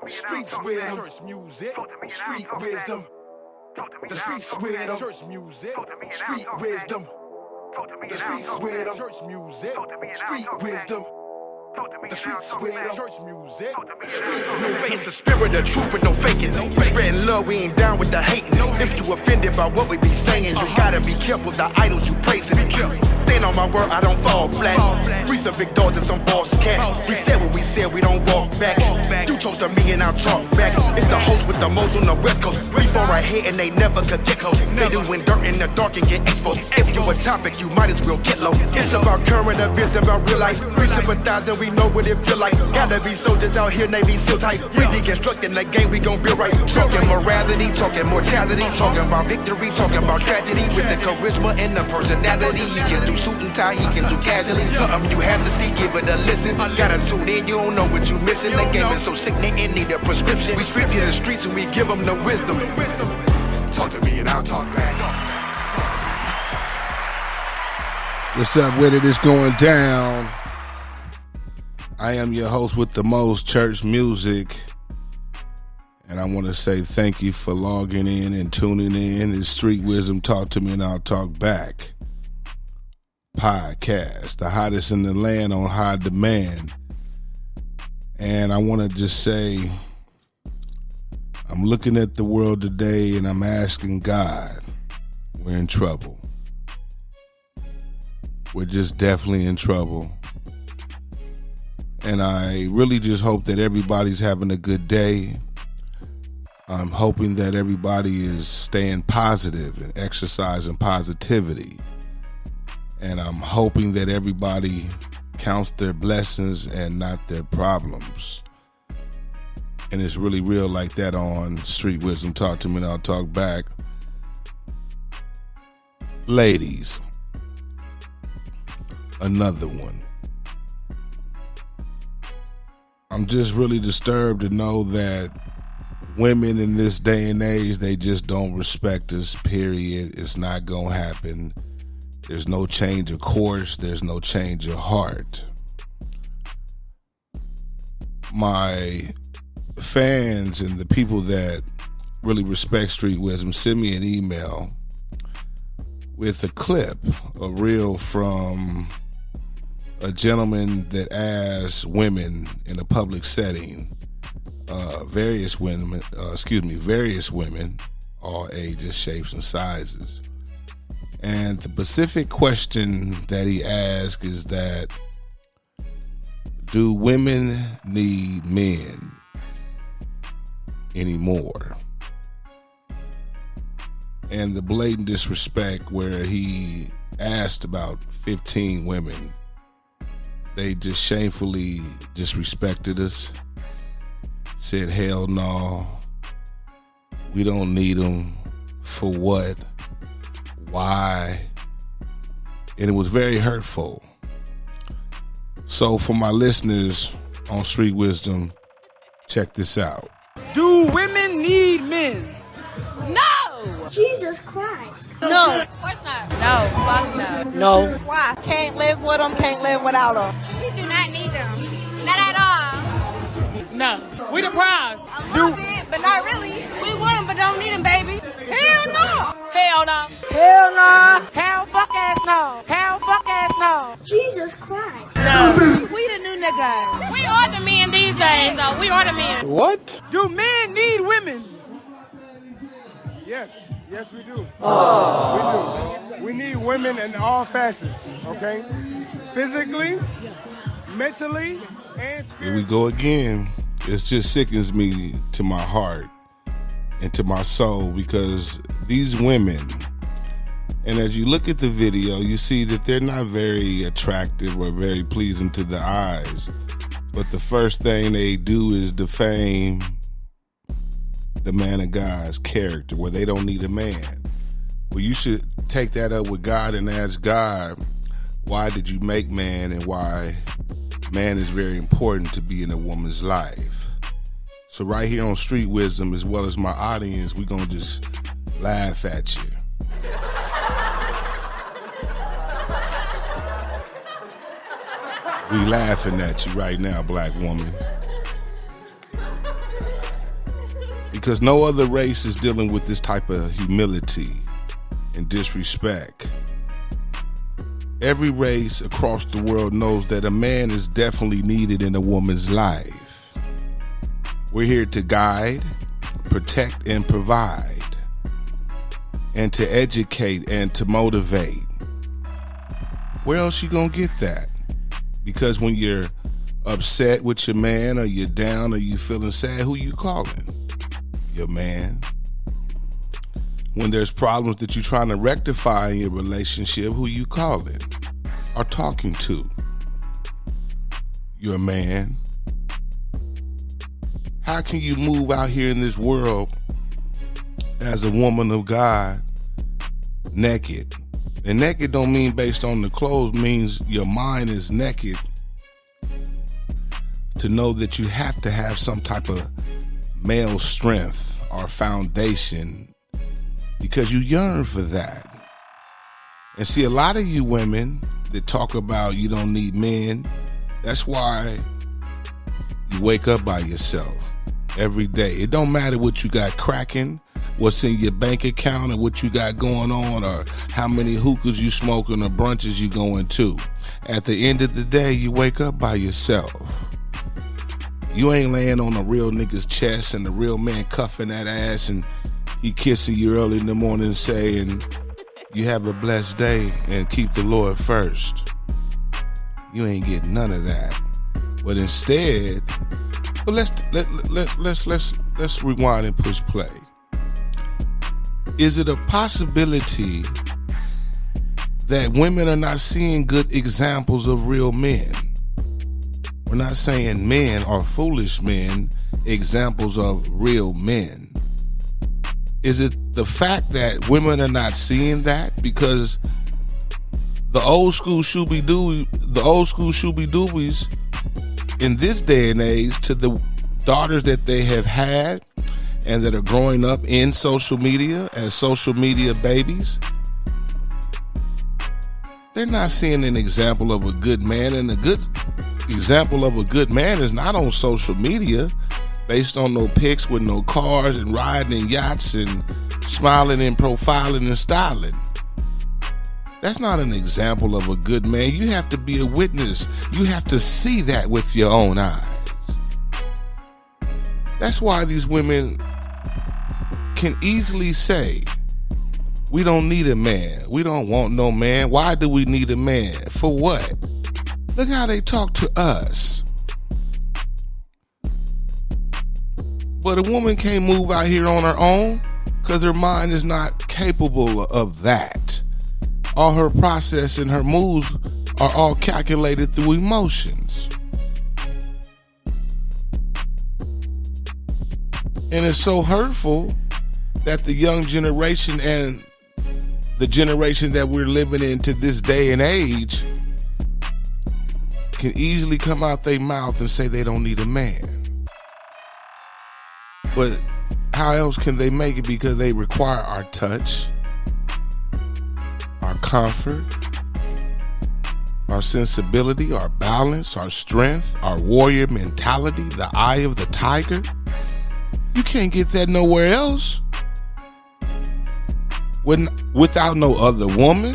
Streets with them. Church music. Street wisdom. The streets with them. Church music. Street wisdom. The streets with them. Church music. Street wisdom. The streets with them. Church music. Face the spirit of truth with no faking. Spreading love, we ain't down with the hating. If you offended by what we be saying, you gotta be careful the idols you praising. Stand on my word, I don't fall flat. We some big dogs and some boss cats. We said what we said, we don't walk back. You talk to me and I'll talk back. It's the host with the most on the west coast. We fall right here and they never could get close. They doing dirt in the dark and get exposed. If you a topic, you might as well get low. It's about current events, about real life. We sympathize and we know what it feel like. Gotta be soldiers out here, Navy SEAL type. We deconstructing the game, we gon' be right. Talking morality, talking mortality, talking about victory, talking about tragedy. With the charisma and the personality, he can do suit and tie, he can do casually. Something you have to see, give it a listen. Gotta tune in, you don't know what you missing. The game is so sickening, it need a prescription. We speak to the streets and we give them the wisdom. Talk to me and I'll talk back. What's up with it? It's going down. I am your host with the most, Church Music. And I want to say thank you for logging in and tuning in. It's Street Wisdom, Talk to Me and I'll Talk Back podcast, the hottest in the land on high demand. And I want to just say, I'm looking at the world today and I'm asking God, we're in trouble. We're just definitely in trouble. And I really just hope that everybody's having a good day. I'm hoping that everybody is staying positive and exercising positivity. And I'm hoping that everybody counts their blessings and not their problems. And it's really real like that on Street Wisdom. Talk to me and I'll talk back. Ladies, another one. I'm just really disturbed to know that women in this day and age, they just don't respect us, period. It's not gonna happen. There's no change of course. There's no change of heart. My fans and the people that really respect Street Wisdom send me an email with a clip, a reel from a gentleman that asked women in a public setting, various women, all ages, shapes, and sizes. And the specific question that he asked is that, do women need men anymore? And the blatant disrespect where he asked about 15 women, they just shamefully disrespected us, said, hell no, we don't need them. For what? Why? And it was very hurtful. So for my listeners on Street Wisdom, check this out. Do women need men? No! Jesus Christ. No. Of course not. No. Fuck no. No. Why? Can't live with them, can't live without them. We do not need them. Not at all. No. We the prize. I love it, but not really. We want them, but don't need them, baby. Hell no. Hell no. Hell no. Hell fuck ass no. Hell fuck ass no. Jesus Christ. No. We the new niggas. We are the men these days, though. We are the men. What? Do men need women? Yes. Yes, we do. We do. We need women in all facets, okay? Physically, mentally, and spiritually. Here we go again. It just sickens me to my heart and to my soul, because these women, and as you look at the video, you see that they're not very attractive or very pleasing to the eyes. But the first thing they do is defame the man of God's character, where they don't need a man. Well, you should take that up with God and ask God, why did you make man, and why man is very important to be in a woman's life. So right here on Street Wisdom, as well as my audience, we're going to just laugh at you. We laughing at you right now, black woman. because no other race is dealing with this type of humility and disrespect. Every race across the world knows that a man is definitely needed in a woman's life. We're here to guide, protect, and provide, and to educate and to motivate. Where else you gonna get that? Because when you're upset with your man, or you're down, or you feeling sad, who you calling? Your man. When there's problems that you're trying to rectify in your relationship, who you calling or talking to? Your man. How can you move out here in this world as a woman of God naked? And naked don't mean based on the clothes, means your mind is naked to know that you have to have some type of male strength or foundation because you yearn for that. And see, a lot of you women that talk about you don't need men, that's why you wake up by yourself every day. It don't matter what you got cracking, what's in your bank account, or what you got going on, or how many hookahs you smoking or brunches you going to. At the end of the day, you wake up by yourself. You ain't laying on a real nigga's chest and the real man cuffing that ass and he kissing you early in the morning saying, you have a blessed day and keep the Lord first. You ain't getting none of that. But instead, well, let's rewind and push play. Is it a possibility that women are not seeing good examples of real men? We're not saying men are foolish men, examples of real men. Is it the fact that women are not seeing that because the old school shooby-doobies in this day and age, to the daughters that they have had and that are growing up in social media as social media babies, they're not seeing an example of a good man, and a good example of a good man is not on social media based on no pics with no cars and riding in yachts and smiling and profiling and styling. That's not an example of a good man. You have to be a witness. You have to see that with your own eyes. That's why these women can easily say, we don't need a man. We don't want no man. Why do we need a man? For what? Look how they talk to us. But a woman can't move out here on her own because her mind is not capable of that. All her process and her moves are all calculated through emotions. And it's so hurtful that the young generation and the generation that we're living in to this day and age can easily come out their mouth and say they don't need a man. But how else can they make it? Because they require our touch, our comfort, our sensibility, our balance, our strength, our warrior mentality, the eye of the tiger. You can't get that nowhere else. Without no other woman.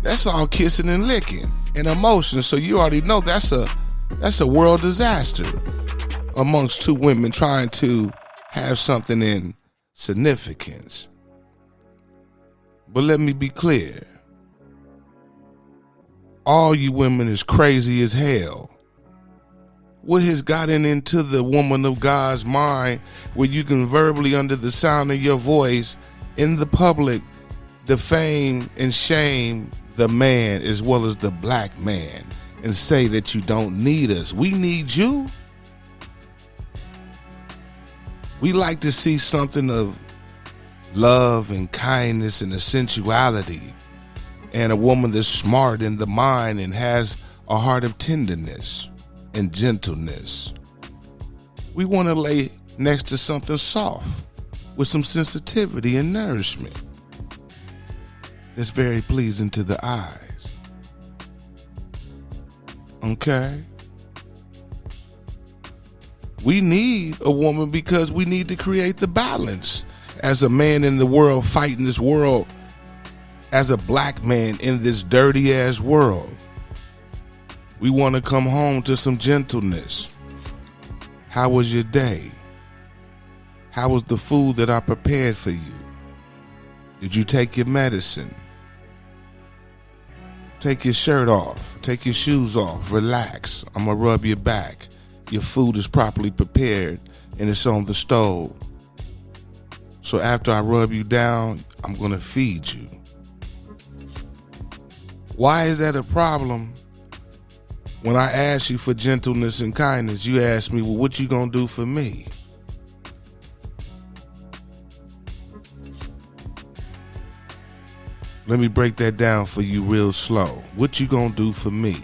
That's all kissing and licking and emotion. So you already know that's a world disaster amongst two women trying to have something in significance. But let me be clear. All you women is crazy as hell. What has gotten into the woman of God's mind where you can verbally, under the sound of your voice in the public, defame and shame the man as well as the black man and say that you don't need us? We need you. We like to see something of love and kindness and a sensuality, and a woman that's smart in the mind and has a heart of tenderness and gentleness. We want to lay next to something soft with some sensitivity and nourishment that's very pleasing to the eyes. Okay? We need a woman because we need to create the balance. As a man in the world, fighting this world, as a black man in this dirty ass world, we want to come home to some gentleness. How was your day? How was the food that I prepared for you? Did you take your medicine? Take your shirt off. Take your shoes off. Relax. I'm going to rub your back. Your food is properly prepared and it's on the stove. So after I rub you down, I'm going to feed you. Why is that a problem? When I ask you for gentleness and kindness, you ask me, well, what you going to do for me? Let me break that down for you real slow. What you gonna do for me?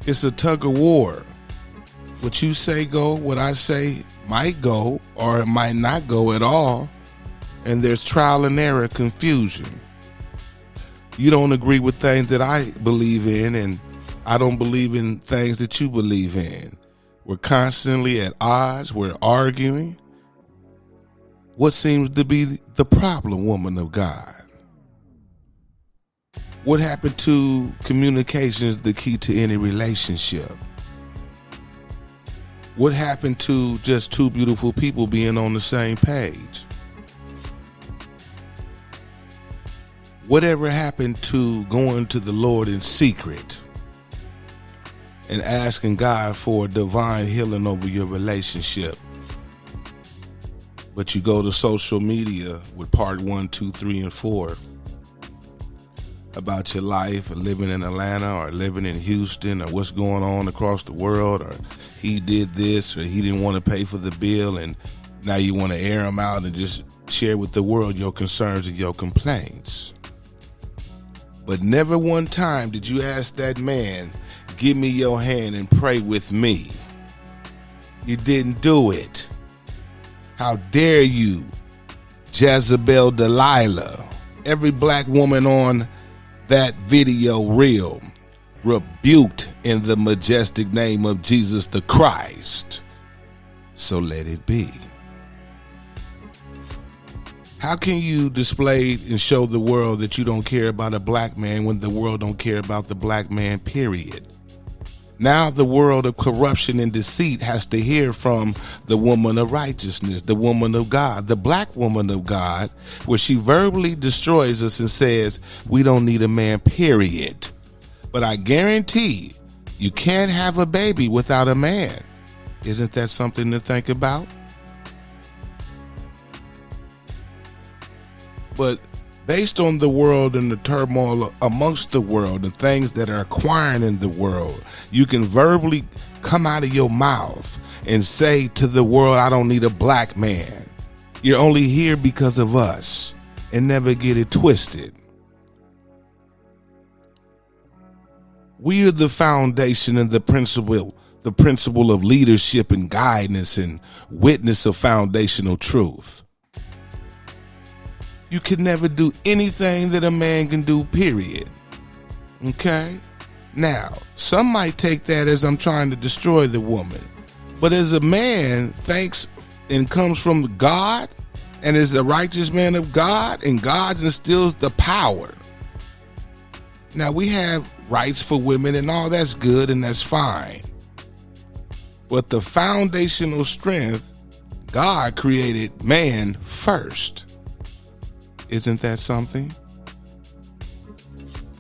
It's a tug of war. What you say go, what I say might go, or it might not go at all. And there's trial and error, confusion. You don't agree with things that I believe in, and I don't believe in things that you believe in. We're constantly at odds. We're arguing. What seems to be the problem, woman of God? What happened to communication is the key to any relationship? What happened to just two beautiful people being on the same page? Whatever happened to going to the Lord in secret and asking God for divine healing over your relationship? But you go to social media with part 1, 2, 3, and 4 about your life, or living in Atlanta, or living in Houston, or what's going on across the world, or he did this, or he didn't want to pay for the bill, and now you want to air them out and just share with the world your concerns and your complaints. But never one time did you ask that man, give me your hand and pray with me. You didn't do it. How dare you, Jezebel Delilah? Every black woman on that video reel rebuked in the majestic name of Jesus the Christ. So let it be. How can you display and show the world that you don't care about a black man when the world don't care about the black man, period? Now the world of corruption and deceit has to hear from the woman of righteousness, the woman of God, the black woman of God, where she verbally destroys us and says, we don't need a man, period. But I guarantee you can't have a baby without a man. Isn't that something to think about? But based on the world and the turmoil amongst the world, the things that are acquiring in the world, you can verbally come out of your mouth and say to the world, I don't need a black man. You're only here because of us, and never get it twisted. We are the foundation and the principle of leadership and guidance and witness of foundational truth. You can never do anything that a man can do, period. Okay? Now, some might take that as I'm trying to destroy the woman. But as a man thinks and comes from God and is a righteous man of God, and God instills the power. Now, we have rights for women and all that's good and that's fine. But the foundational strength, God created man first. Isn't that something?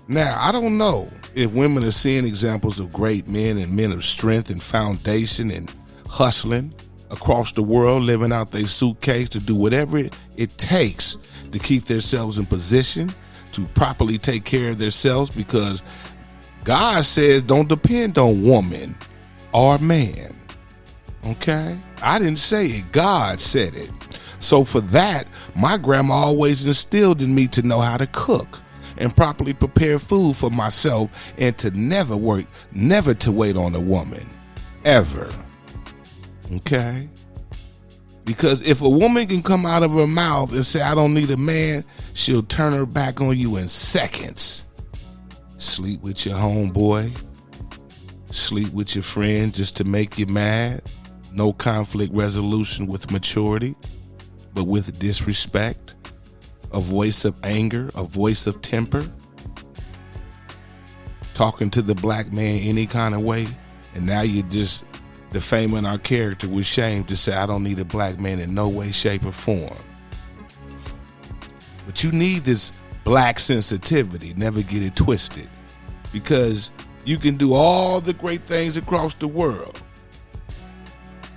Now, I don't know if women are seeing examples of great men and men of strength and foundation and hustling across the world, living out their suitcase to do whatever it takes to keep themselves in position to properly take care of themselves, because God says don't depend on woman or man. Okay? I didn't say it. God said it. So for that, my grandma always instilled in me to know how to cook and properly prepare food for myself, and to never to wait on a woman, ever. Okay? Because if a woman can come out of her mouth and say, I don't need a man, she'll turn her back on you in seconds. Sleep with your homeboy. Sleep with your friend just to make you mad. No conflict resolution with maturity, but with disrespect. A voice of anger, a voice of temper. Talking to the black man any kind of way. And now you're just defaming our character with shame to say, I don't need a black man in no way, shape, or form. But you need this black sensitivity. Never get it twisted. Because you can do all the great things across the world.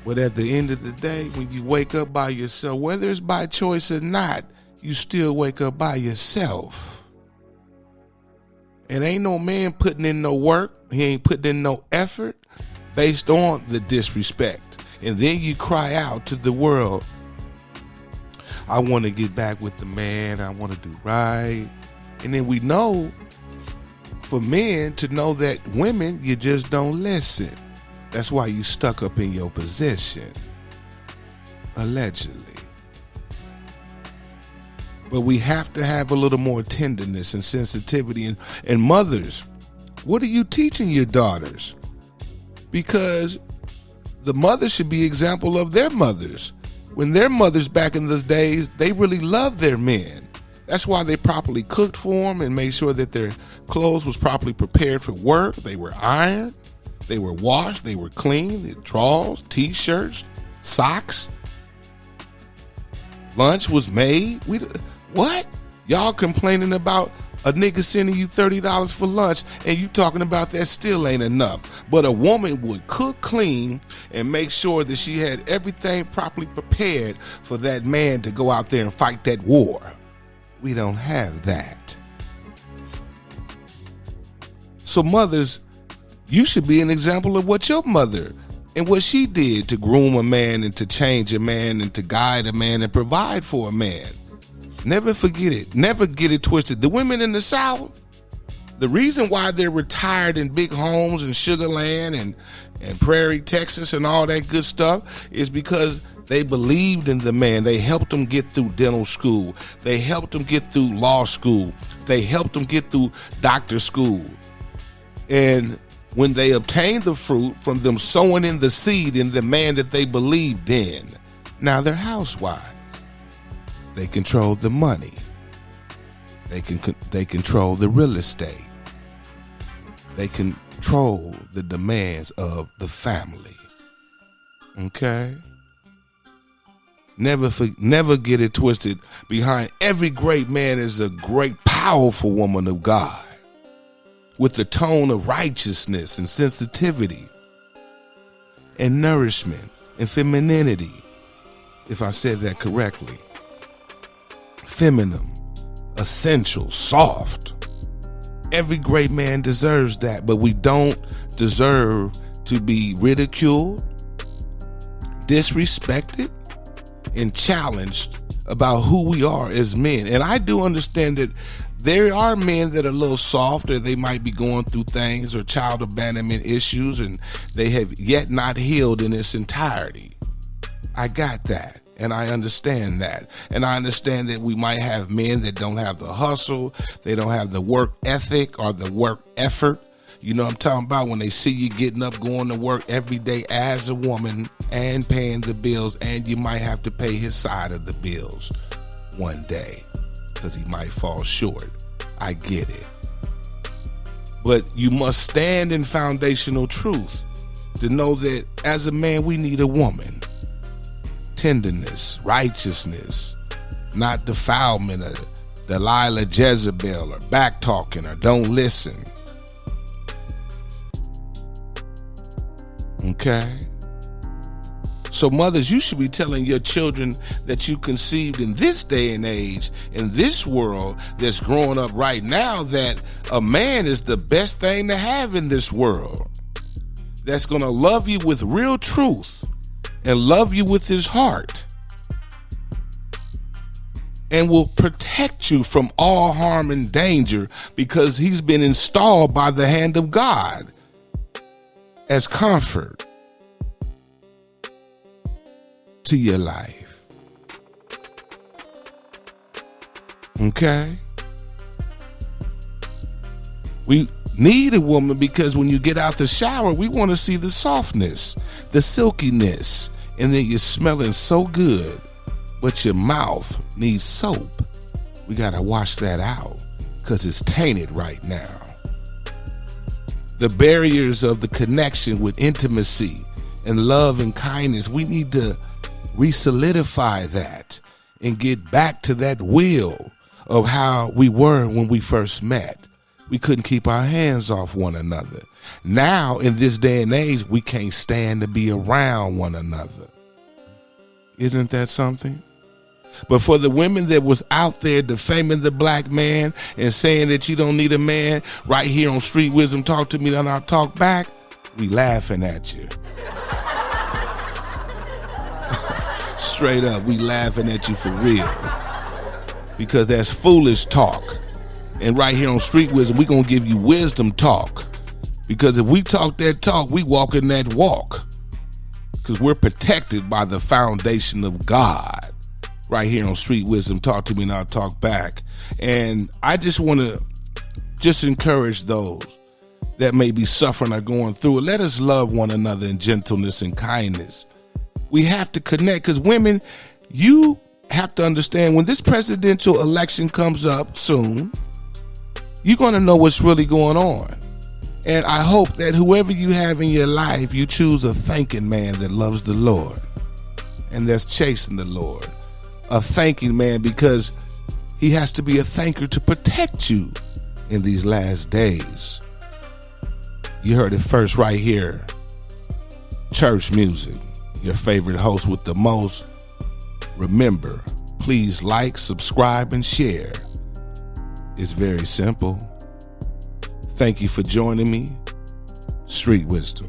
But at the end of the day, when you wake up by yourself, whether it's by choice or not, you still wake up by yourself. And ain't no man putting in no work. He ain't putting in no effort based on the disrespect. And then you cry out to the world, I want to get back with the man. I want to do right. And then we know for men to know that women, you just don't listen. That's why you stuck up in your position. Allegedly. But we have to have a little more tenderness and sensitivity. And mothers, what are you teaching your daughters? Because the mothers should be example of their mothers. When their mothers back in those days, they really loved their men. That's why they properly cooked for them and made sure that their clothes was properly prepared for work. They were ironed, they were washed, they were clean, the drawers, t-shirts, socks. Lunch was made. What? Y'all complaining about a nigga sending you $30 for lunch and you talking about that still ain't enough. But a woman would cook clean and make sure that she had everything properly prepared for that man to go out there and fight that war. We don't have that. So mothers, you should be an example of what your mother and what she did to groom a man and to change a man and to guide a man and provide for a man. Never forget it. Never get it twisted. The women in the South, the reason why they're retired in big homes in Sugar Land and Prairie, Texas and all that good stuff is because they believed in the man. They helped them get through dental school. They helped them get through law school. They helped them get through doctor school. And when they obtained the fruit from them sowing in the seed in the man that they believed in, now they're housewives. They control the money. They control the real estate. They control the demands of the family. Okay? Never get it twisted. Behind every great man is a great, powerful woman of God with the tone of righteousness and sensitivity and nourishment and femininity, if I said that correctly. Feminine, essential, soft. Every great man deserves that, but we don't deserve to be ridiculed, disrespected, and challenged about who we are as men. And I do understand that there are men that are a little softer. They might be going through things or child abandonment issues, and they have yet not healed in its entirety. I got that. And I understand that. And I understand that we might have men that don't have the hustle. They don't have the work ethic or the work effort. You know what I'm talking about? When they see you getting up, going to work every day as a woman and paying the bills, and you might have to pay his side of the bills one day because he might fall short. I get it. But you must stand in foundational truth to know that as a man, we need a woman. Tenderness, righteousness, not defilement or Delilah Jezebel or back talking or don't listen. Okay? So mothers, you should be telling your children that you conceived in this day and age, in this world that's growing up right now, that a man is the best thing to have in this world. That's going to love you with real truth. And love you with his heart. And will protect you from all harm and danger because he's been installed by the hand of God as comfort to your life. Okay? need a woman because when you get out the shower, we want to see the softness, the silkiness, and then you're smelling so good, but your mouth needs soap. We got to wash that out because it's tainted right now. The barriers of the connection with intimacy and love and kindness, we need to re-solidify that and get back to that will of how we were when we first met. We couldn't keep our hands off one another. Now, in this day and age, we can't stand to be around one another. Isn't that something? But for the women that was out there defaming the black man and saying that you don't need a man, right here on Street Wisdom, Talk to Me, then I'll talk back, we laughing at you. Straight up, we laughing at you for real. Because that's foolish talk. And right here on Street Wisdom, we're going to give you wisdom talk. Because if we talk that talk, we walk in that walk. Because we're protected by the foundation of God. Right here on Street Wisdom, Talk to Me and I'll talk back. And I just want to encourage those that may be suffering or going through it. Let us love one another in gentleness and kindness. We have to connect because women, you have to understand when this presidential election comes up soon, you're going to know what's really going on. And I hope that whoever you have in your life, you choose a thinking man that loves the Lord and that's chasing the Lord. A thanking man because he has to be a thanker to protect you in these last days. You heard it first right here. Church music, your favorite host with the most. Remember, please like, subscribe, and share. It's very simple. Thank you for joining me. Street Wisdom.